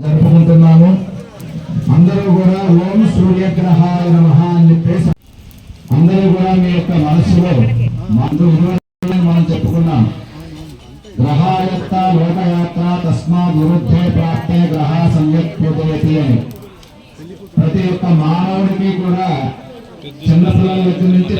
జరుపుకుంటున్నాము. అందరూ కూడా ఓం సూర్యగ్రహాయ నమః అని చెప్పేసి అందరూ కూడా మీ యొక్క మనసులో మనం చెప్పుకున్నాం. గ్రహాయత్త లోకయాత్ర తస్మాత్ విరుద్ధే ప్రాప్తే గ్రహ సంయత్యతి అని. ప్రతి ఒక్క మానవుడికి కూడా చిన్నపిల్లల దగ్గర నుంచి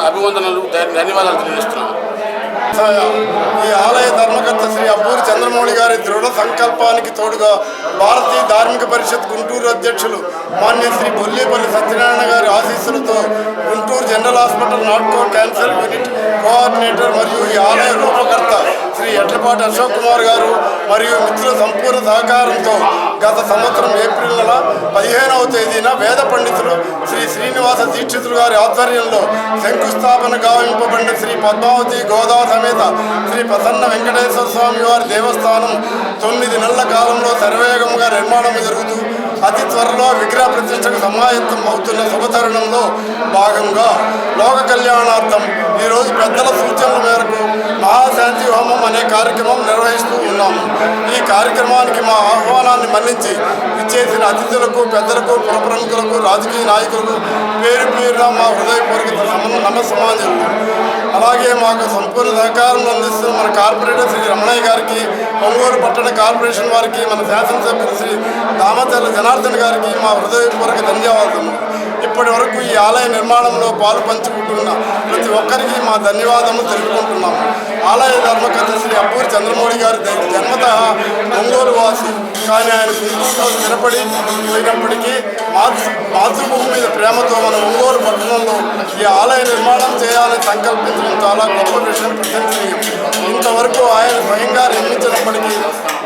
అభివందనలు ధన్యవాదాలు తెలియజేస్తున్నాను. ఈ ఆలయ ధర్మకర్త శ్రీ అబ్బూరి చంద్రమౌళి గారి దృఢ సంకల్పానికి తోడుగా భారతీయ ధార్మిక పరిషత్ గుంటూరు అధ్యక్షులు మాన్య శ్రీ బొల్లేపల్లి సత్యనారాయణ గారి ఆశీస్సులతో Guntur general hospital Natco cancer unit coordinator మరియు ఈ ఆలయ రూపకర్త శ్రీ ఎడ్లపాటి అశోక్ కుమార్ గారు మరియు మిత్రుల సంపూర్ణ సహకారంతో గత సంవత్సరం ఏప్రిల్ నెల 15వ తేదీన వేద పండితులు శ్రీ శ్రీనివాస దీక్షితులు గారి ఆధ్వర్యంలో శంకుస్థాపన గావింపబడిన శ్రీ పద్మావతి గోదా సమేత శ్రీ ప్రసన్న వెంకటేశ్వర స్వామి వారి దేవస్థానం 9 నెలల కాలంలో శరవేగంగా నిర్మాణం జరుగుతూ అతి త్వరలో విగ్రహ ప్రతిష్టకు సమాయత్తం అవుతున్న శుభతరుణంలో భాగంగా లోక కళ్యాణార్థం ఈరోజు పెద్దల సూచనల మేరకు మహాశాంతి హోమం అనే కార్యక్రమం నిర్వహిస్తూ ఉన్నాము. ఈ కార్యక్రమానికి మా ఆహ్వానాన్ని మన్నించి విచ్చేసిన అతిథులకు, పెద్దలకు, పురప్రముఖులకు, రాజకీయ నాయకులకు పేరు పేరున మా హృదయపూర్వక నమస్సమాంజలు. అలాగే మాకు సంపూర్ణ సహకారం అందిస్తున్న మన కార్పొరేటర్ శ్రీ రమణయ్య గారికి, ఒంగోలు పట్టణ కార్పొరేషన్ వారికి, మన శాసనసభ్యులు శ్రీ దామచర్ల జనార్దన్ గారికి మా హృదయపూర్వక ధన్యవాదాలు. ఇప్పటి వరకు ఈ ఆలయ నిర్మాణంలో పాలు పంచుకుంటున్న ప్రతి ఒక్కరికి మా ధన్యవాదములు తెలుపుకుంటున్నాము. ఆలయ ధర్మకర్త శ్రీ అబ్బూరి చంద్రమౌళి గారి జన్మత ఒంగోలు వాసి, కానీ ఆయన గుంటూరులో స్థిరపడి పోయినప్పటికీ మాతృభూమి మీద ప్రేమతో మన ఒంగోలు పట్టణంలో ఈ ఆలయ నిర్మాణం చేయాలని సంకల్పించడం చాలా గొప్ప విషయం, ప్రశంసనీయం. ఇంతవరకు ఆయన స్వయంగా నిర్మించినప్పటికీ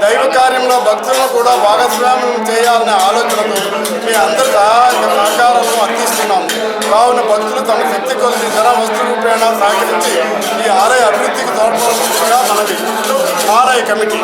దైవ కార్యంలో భక్తులను కూడా భాగస్వామ్యం చేయాలనే ఆలోచనతో మీ అందరి సహకారాలను అందిస్తున్నాము. కావున భక్తులు తమ శక్తి కొద్ది ధన వస్తు రూపేణ సహకరించి ఈ ఆలయ అభివృద్ధికి తోడ్పడాలని మనవి. ఆలయ కమిటీ